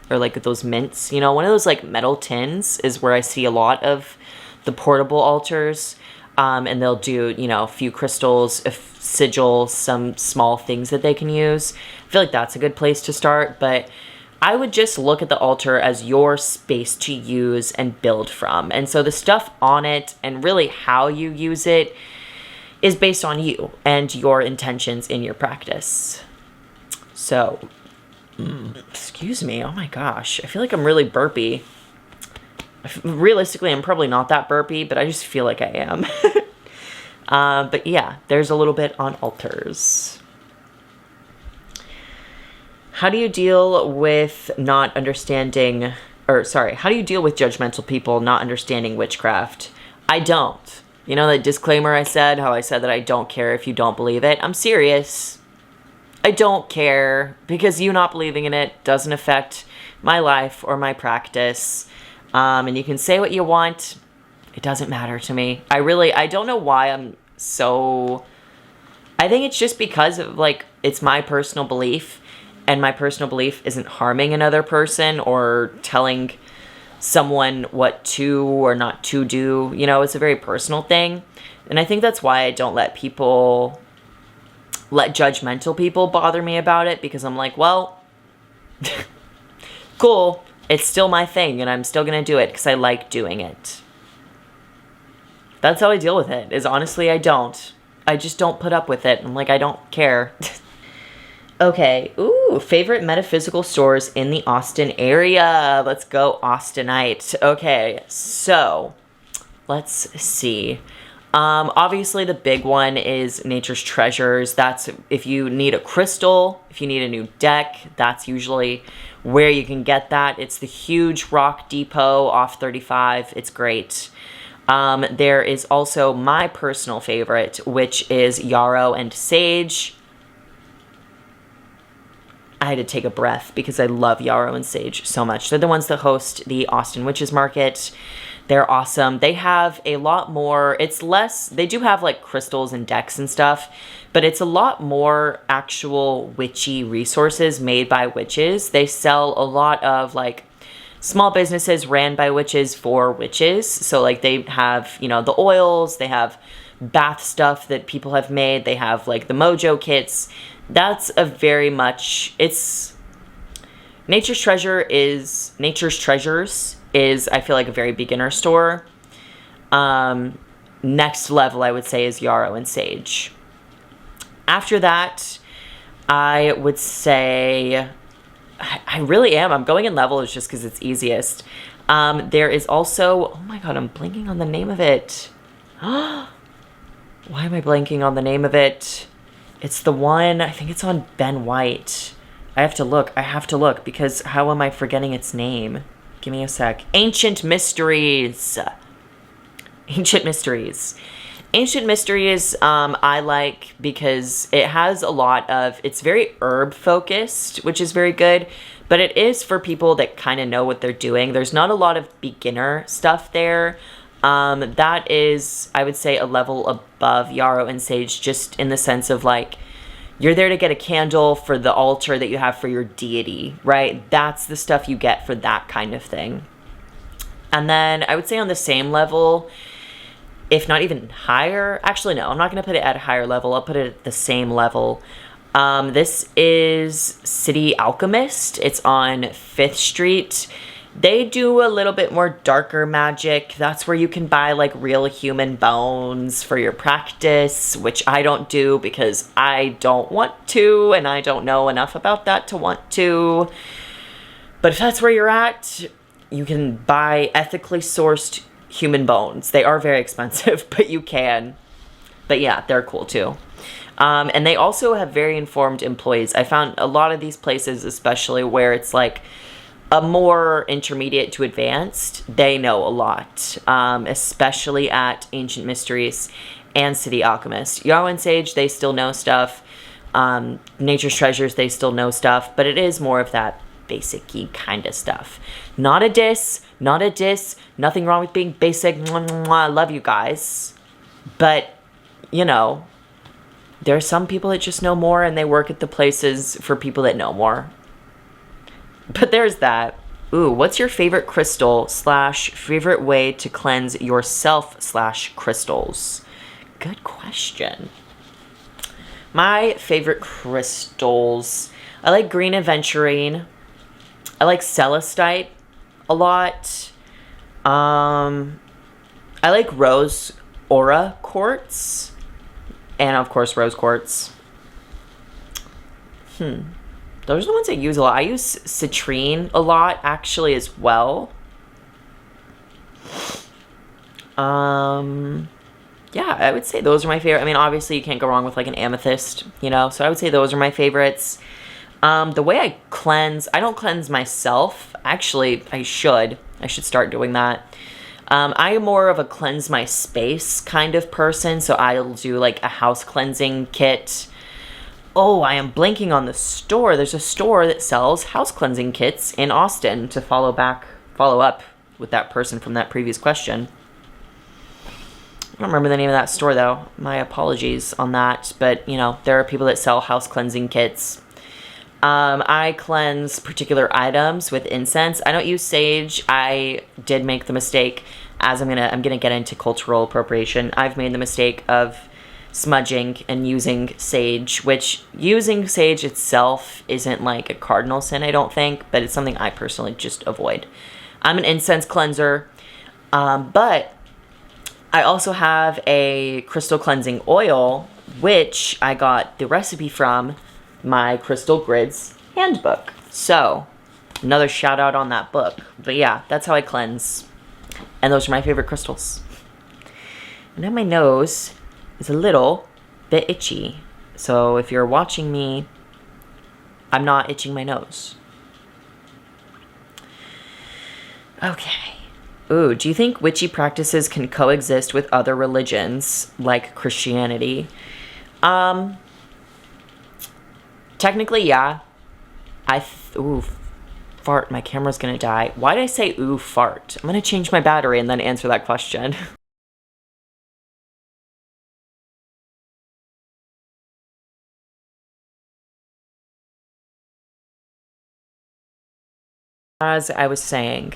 or like those mints, one of those like metal tins is where I see a lot of the portable altars. And they'll do, a few crystals, a sigil, some small things that they can use. I feel like that's a good place to start, but I would just look at the altar as your space to use and build from. And so the stuff on it and really how you use it is based on you and your intentions in your practice. So, excuse me, oh my gosh, I feel like I'm really burpy. Realistically, I'm probably not that burpy, but I just feel like I am. But yeah, there's a little bit on altars. How do you deal with how do you deal with judgmental people not understanding witchcraft? I don't. That disclaimer I said, how I said that I don't care if you don't believe it? I'm serious. I don't care, because you not believing in it doesn't affect my life or my practice. And you can say what you want. It doesn't matter to me. I don't know why I'm so... I think it's just because of, like, it's my personal belief, and my personal belief isn't harming another person or telling someone what to or not to do. You know, it's a very personal thing. And I think that's why I don't let judgmental people bother me about it, because I'm like, well, cool. It's still my thing, and I'm still going to do it because I like doing it. That's how I deal with it, is honestly, I don't. I just don't put up with it. I'm like, I don't care. Okay. Ooh, favorite metaphysical stores in the Austin area. Let's go Austinite. Okay, so let's see. Obviously the big one is Nature's Treasures. That's if you need a crystal, if you need a new deck, that's usually where you can get that. It's the huge rock depot off 35. It's great. There is also my personal favorite, which is Yarrow and Sage. I had to take a breath because I love Yarrow and Sage so much. They're the ones that host the Austin Witches Market. They're awesome. They have a lot more, they do have like crystals and decks and stuff, but it's a lot more actual witchy resources made by witches. They sell a lot of like small businesses ran by witches for witches. So like they have, you know, the oils, they have bath stuff that people have made. They have like the mojo kits. That's a very much, Nature's Treasures is, I feel like, a very beginner store. Next level, I would say, is Yarrow and Sage. After that, I would say, I really am. I'm going in levels just because it's easiest. There is also, oh my God, I'm blanking on the name of it. Why am I blanking on the name of it? It's the one, I think it's on Ben White. I have to look because how am I forgetting its name? Give me a sec. Ancient Mysteries. Ancient Mysteries, I like because it has a lot of, it's very herb focused, which is very good, but it is for people that kind of know what they're doing. There's not a lot of beginner stuff there. That is, I would say, a level above Yarrow and Sage, just in the sense of like, you're there to get a candle for the altar that you have for your deity, right? That's the stuff you get for that kind of thing. And then I would say on the same level, if not even higher, actually no, I'm not going to put it at a higher level. I'll put it at the same level. This is City Alchemist. It's on 5th Street. They do a little bit more darker magic. That's where you can buy like real human bones for your practice, which I don't do because I don't want to, and I don't know enough about that to want to. But if that's where you're at, you can buy ethically sourced human bones. They are very expensive, but you can. But yeah, they're cool too. And they also have very informed employees. I found a lot of these places, especially where it's like a more intermediate to advanced, they know a lot, especially at Ancient Mysteries and City Alchemist. Yarrow and Sage, they still know stuff. Nature's Treasures, they still know stuff, but it is more of that basic-y kind of stuff. Not a diss, nothing wrong with being basic. Mwah, mwah, mwah. I love you guys. But, you know, there are some people that just know more, and they work at the places for people that know more. But there's that. Ooh, what's your favorite crystal / favorite way to cleanse yourself / crystals? Good question. My favorite crystals, I like green aventurine. I like celestite a lot. I like rose aura quartz. And of course, rose quartz. Those are the ones I use a lot. I use citrine a lot, actually, as well. Yeah, I would say those are my favorite. I mean, obviously, you can't go wrong with, like, an amethyst, you know? So I would say those are my favorites. The way I cleanse, I don't cleanse myself. Actually, I should start doing that. I am more of a cleanse my space kind of person, so I'll do, like, a house cleansing kit. Oh, I am blanking on the store. There's a store that sells house cleansing kits in Austin to follow up with that person from that previous question. I don't remember the name of that store, though. My apologies on that. But, you know, there are people that sell house cleansing kits. I cleanse particular items with incense. I don't use sage. I did make the mistake, as I'm gonna get into cultural appropriation. I've made the mistake of smudging and using sage, which using sage itself isn't like a cardinal sin, I don't think, but it's something I personally just avoid. I'm an incense cleanser, but I also have a crystal cleansing oil, which I got the recipe from my Crystal Grids handbook. So, another shout out on that book. But yeah, that's how I cleanse. And those are my favorite crystals. And now my nose is a little bit itchy. So if you're watching me, I'm not itching my nose. Okay. Ooh, do you think witchy practices can coexist with other religions like Christianity? Technically, yeah. Ooh, fart, my camera's gonna die. Why did I say ooh, fart? I'm gonna change my battery and then answer that question. As I was saying,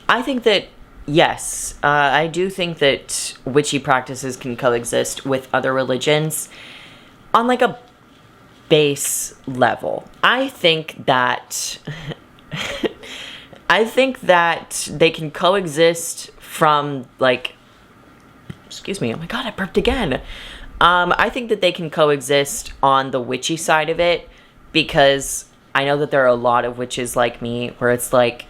I think that, yes, I do think that witchy practices can coexist with other religions on like a base level. I think that they can coexist from like, excuse me, oh my god, I burped again. I think that they can coexist on the witchy side of it, because I know that there are a lot of witches like me where it's like,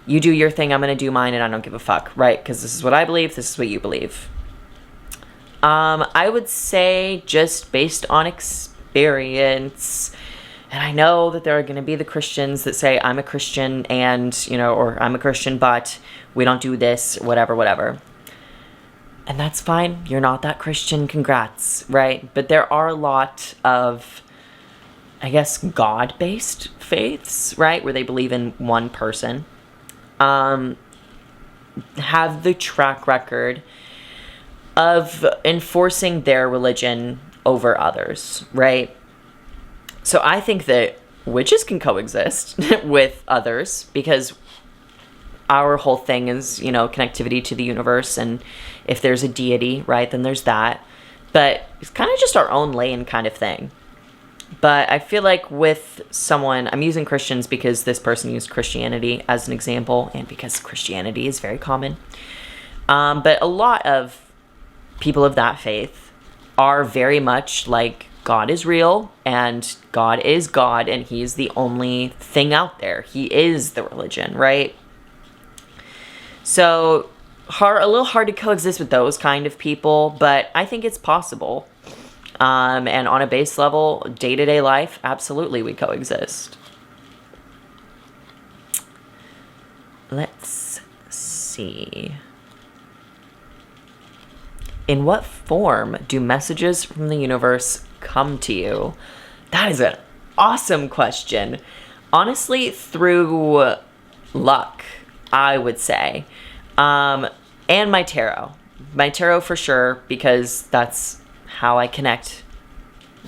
you do your thing, I'm gonna do mine, and I don't give a fuck, right? Because this is what I believe, this is what you believe. I would say, just based on experience, and I know that there are going to be the Christians that say, I'm a Christian and, you know, or I'm a Christian, but we don't do this, whatever. And that's fine. You're not that Christian. Congrats, right? But there are a lot of, I guess, God-based faiths, right? Where they believe in one person. Have the track record of enforcing their religion over others, right? So I think that witches can coexist with others, because our whole thing is, you know, connectivity to the universe, and if there's a deity, right, then there's that. But it's kind of just our own lane kind of thing. But I feel like with someone, I'm using Christians because this person used Christianity as an example, and because Christianity is very common. But a lot of people of that faith are very much like, God is real, and God is God, and He's the only thing out there. He is the religion, right? So, a little hard to coexist with those kind of people, but I think it's possible. And on a base level, day-to-day life, absolutely we coexist. Let's see. In what form do messages from the universe come to you? That is an awesome question. Honestly, through luck, I would say. And my tarot. My tarot for sure, because that's how I connect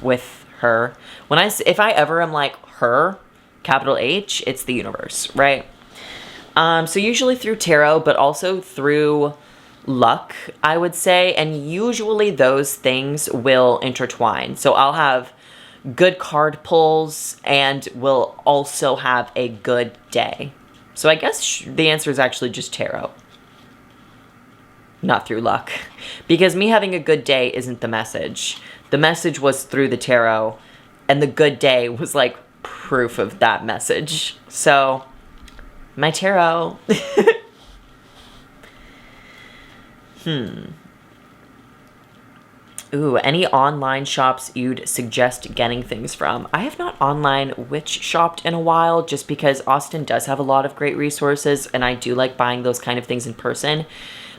with her. If I ever am like her, capital H, it's the universe, right? So usually through tarot, but also through luck, I would say, and usually those things will intertwine. So I'll have good card pulls and will also have a good day. So I guess the answer is actually just tarot, not through luck, because me having a good day isn't the message. The message was through the tarot, and the good day was like proof of that message. So my tarot. Ooh, any online shops you'd suggest getting things from? I have not online witch shopped in a while, just because Austin does have a lot of great resources, and I do like buying those kind of things in person.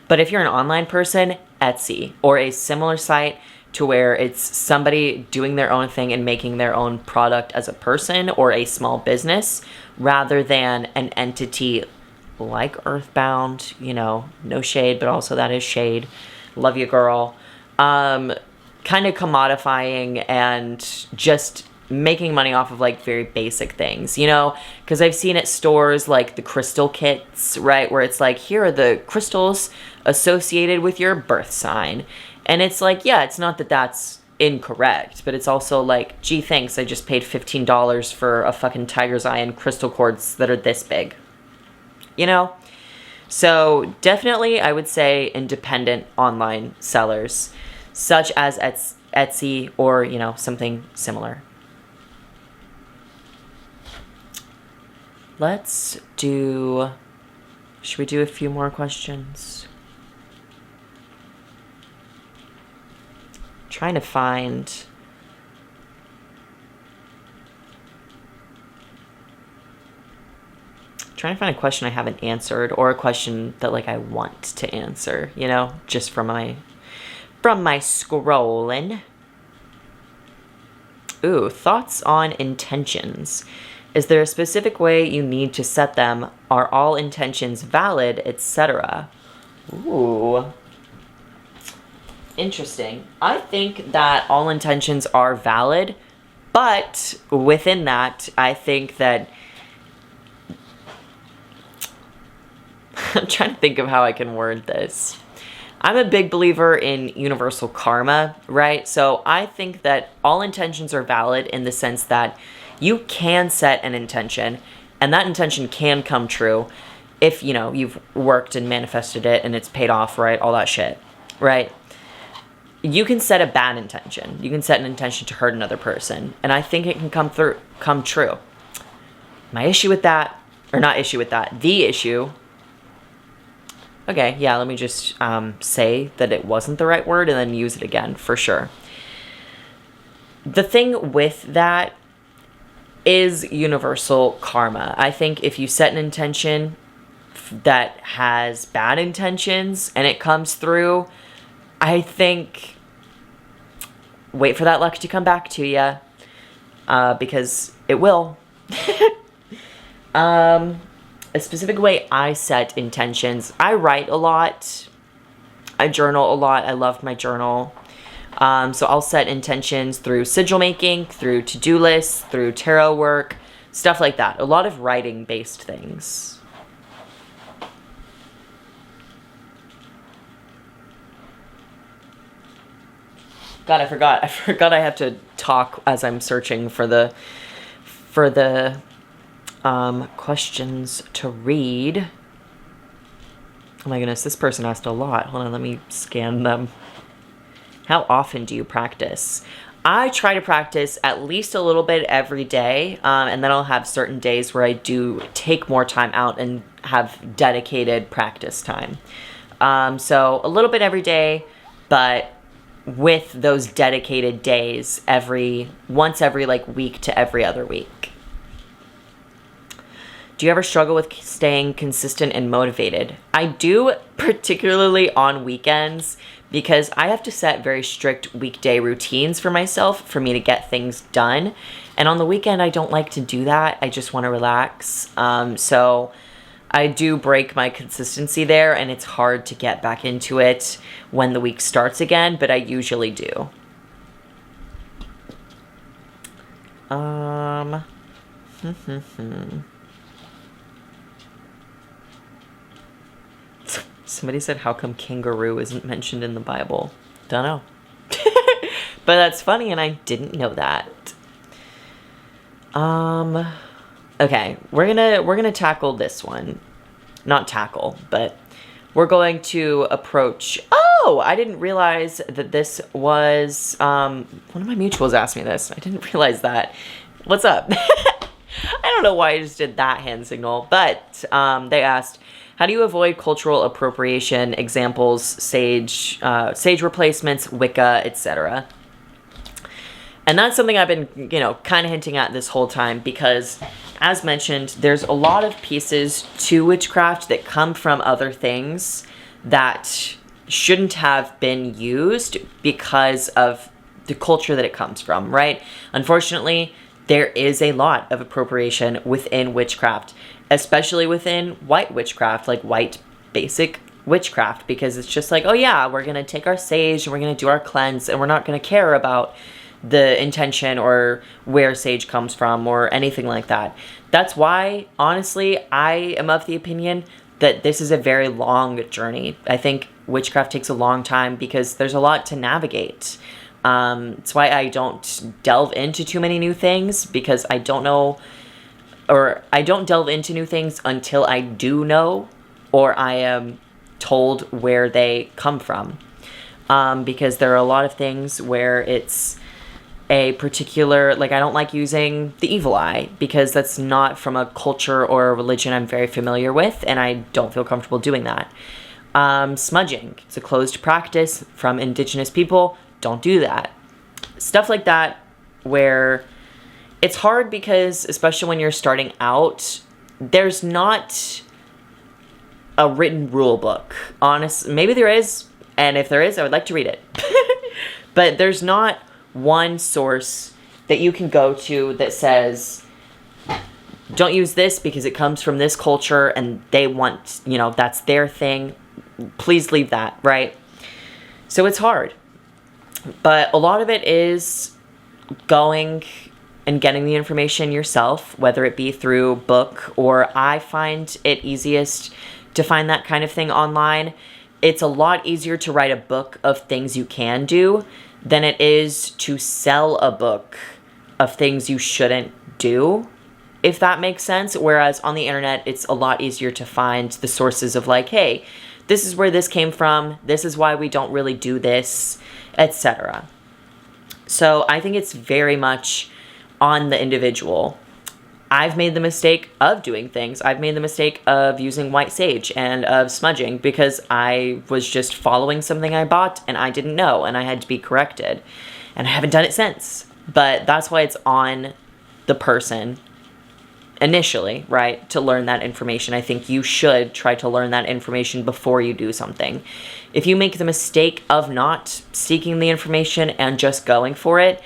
But if you're an online person, Etsy, or a similar site to where it's somebody doing their own thing and making their own product as a person or a small business, rather than an entity like Earthbound, you know, no shade, but also that is shade. Love you, girl. Kind of commodifying and just making money off of like very basic things, you know, because I've seen at stores like the crystal kits, right, where it's like, here are the crystals associated with your birth sign. And it's like, yeah, it's not that that's incorrect, but it's also like, gee, thanks, I just paid $15 for a fucking tiger's eye and crystal cords that are this big, you know? So definitely I would say independent online sellers, such as Etsy or, you know, something similar. Should we do a few more questions? Trying to find a question I haven't answered, or a question that like I want to answer, you know, just from my scrolling. Ooh, thoughts on intentions. Is there a specific way you need to set them? Are all intentions valid, etc.? Ooh. Interesting. I think that all intentions are valid, but within that, I think that I'm trying to think of how I can word this. I'm a big believer in universal karma, right? So I think that all intentions are valid in the sense that you can set an intention, and that intention can come true if, you know, you've worked and manifested it and it's paid off, right? All that shit, right? You can set a bad intention. You can set an intention to hurt another person, and I think it can come true. The issue, okay, yeah, let me just say that it wasn't the right word and then use it again for sure. The thing with that is universal karma. I think if you set an intention that has bad intentions and it comes through, I think wait for that luck to come back to you, because it will. A specific way I set intentions. I write a lot. I journal a lot. I love my journal. So I'll set intentions through sigil making, through to-do lists, through tarot work, stuff like that. A lot of writing-based things. God, I forgot I have to talk as I'm searching for the questions to read. Oh my goodness, this person asked a lot. Hold on, let me scan them. How often do you practice? I try to practice at least a little bit every day, and then I'll have certain days where I do take more time out and have dedicated practice time. So a little bit every day, but with those dedicated days once every like week to every other week. Do you ever struggle with staying consistent and motivated? I do, particularly on weekends, because I have to set very strict weekday routines for myself for me to get things done. And on the weekend, I don't like to do that. I just want to relax. So I do break my consistency there, and it's hard to get back into it when the week starts again, but I usually do. Somebody said, how come kangaroo isn't mentioned in the Bible? Don't know. But that's funny, and I didn't know that. Okay, we're gonna tackle this one. Not tackle, but we're going to approach... Oh, I didn't realize that this was... one of my mutuals asked me this. I didn't realize that. What's up? I don't know why I just did that hand signal, but they asked... How do you avoid cultural appropriation? Examples, sage replacements, Wicca, etc. And that's something I've been, kind of hinting at this whole time because, as mentioned, there's a lot of pieces to witchcraft that come from other things that shouldn't have been used because of the culture that it comes from, right? Unfortunately, there is a lot of appropriation within witchcraft, especially within white witchcraft, like white basic witchcraft, because it's just like, oh yeah, we're going to take our sage and we're going to do our cleanse, and we're not going to care about the intention or where sage comes from or anything like that. That's why, honestly, I am of the opinion that this is a very long journey. I think witchcraft takes a long time because there's a lot to navigate. That's why I don't delve into too many new things, because I don't know, or I don't delve into new things until I do know, or I am told where they come from. Because there are a lot of things where it's a particular, like, I don't like using the evil eye because that's not from a culture or a religion I'm very familiar with, and I don't feel comfortable doing that. Smudging, it's a closed practice from indigenous people. Don't do that. Stuff like that, where it's hard because, especially when you're starting out, there's not a written rule book. Maybe there is, and if there is, I would like to read it. But there's not one source that you can go to that says, don't use this because it comes from this culture and they want, that's their thing. Please leave that, right? So it's hard. But a lot of it is going and getting the information yourself, whether it be through book, or I find it easiest to find that kind of thing online. It's a lot easier to write a book of things you can do than it is to sell a book of things you shouldn't do, if that makes sense. Whereas on the internet, it's a lot easier to find the sources of like, hey, this is where this came from, this is why we don't really do this, etc. So I think it's very much on the individual. I've made the mistake of doing things. I've made the mistake of using white sage and of smudging because I was just following something I bought and I didn't know, and I had to be corrected. And I haven't done it since. But that's why it's on the person initially, right, to learn that information. I think you should try to learn that information before you do something. If you make the mistake of not seeking the information and just going for it,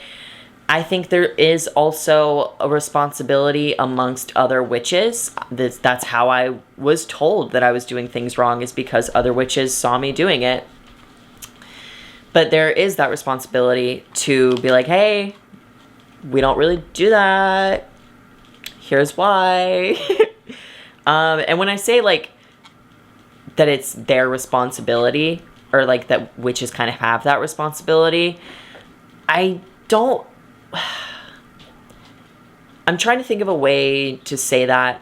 I think there is also a responsibility amongst other witches. That's how I was told that I was doing things wrong, is because other witches saw me doing it. But there is that responsibility to be like, hey, we don't really do that. Here's why. And when I say like that it's their responsibility, or like that witches kind of have that responsibility, I'm trying to think of a way to say that.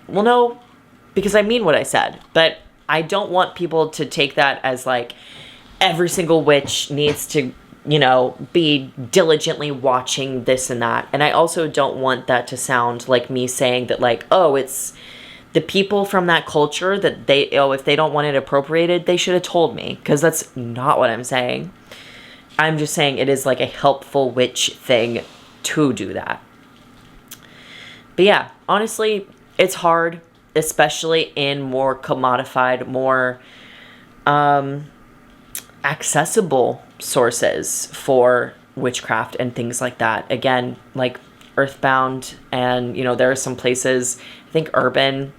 Well, no, because I mean what I said, but I don't want people to take that as like every single witch needs to, be diligently watching this and that. And I also don't want that to sound like me saying that like, oh, it's the people from that culture that if they don't want it appropriated, they should have told me, because that's not what I'm saying. I'm just saying it is like a helpful witch thing to do that. But yeah, honestly, it's hard, especially in more commodified, more accessible sources for witchcraft and things like that. Again, like Earthbound, and there are some places, I think Urban,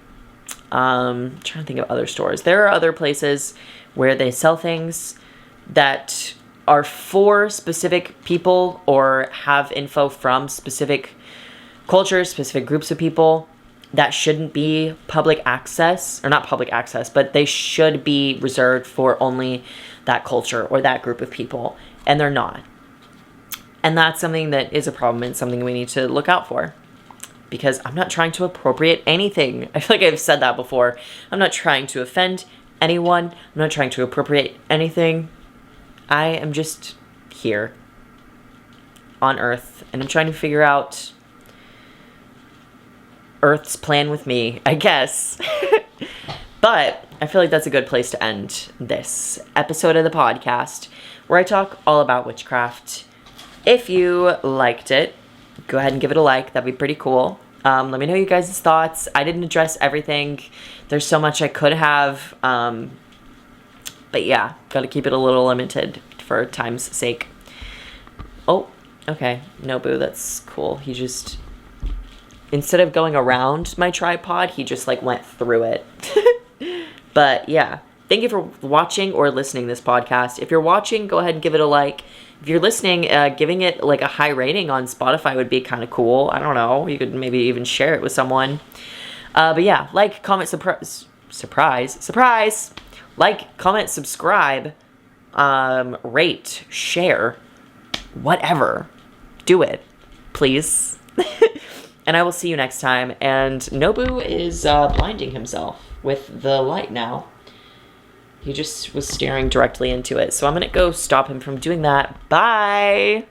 I'm trying to think of other stores. There are other places where they sell things that are for specific people or have info from specific cultures, specific groups of people that shouldn't be public access, or not public access, but they should be reserved for only that culture or that group of people, and they're not. And that's something that is a problem and something we need to look out for, because I'm not trying to appropriate anything. I feel like I've said that before. I'm not trying to offend anyone. I'm not trying to appropriate anything. I am just here on Earth, and I'm trying to figure out Earth's plan with me, I guess. But I feel like that's a good place to end this episode of the podcast, where I talk all about witchcraft. If you liked it, go ahead and give it a like. That'd be pretty cool. Let me know you guys' thoughts. I didn't address everything. There's so much I could have. But yeah, gotta keep it a little limited for time's sake. Oh, Okay, Nobu, that's cool. He just, instead of going around my tripod, he just like went through it. But yeah, thank you for watching or listening to this podcast. If you're watching, go ahead and give it a like. If you're listening, giving it like a high rating on Spotify would be kind of cool. I don't know. You could maybe even share it with someone. But yeah, like, comment, surprise. Like, comment, subscribe, rate, share, whatever. Do it, please. And I will see you next time. And Nobu is blinding himself with the light now. He just was staring directly into it. So I'm going to go stop him from doing that. Bye!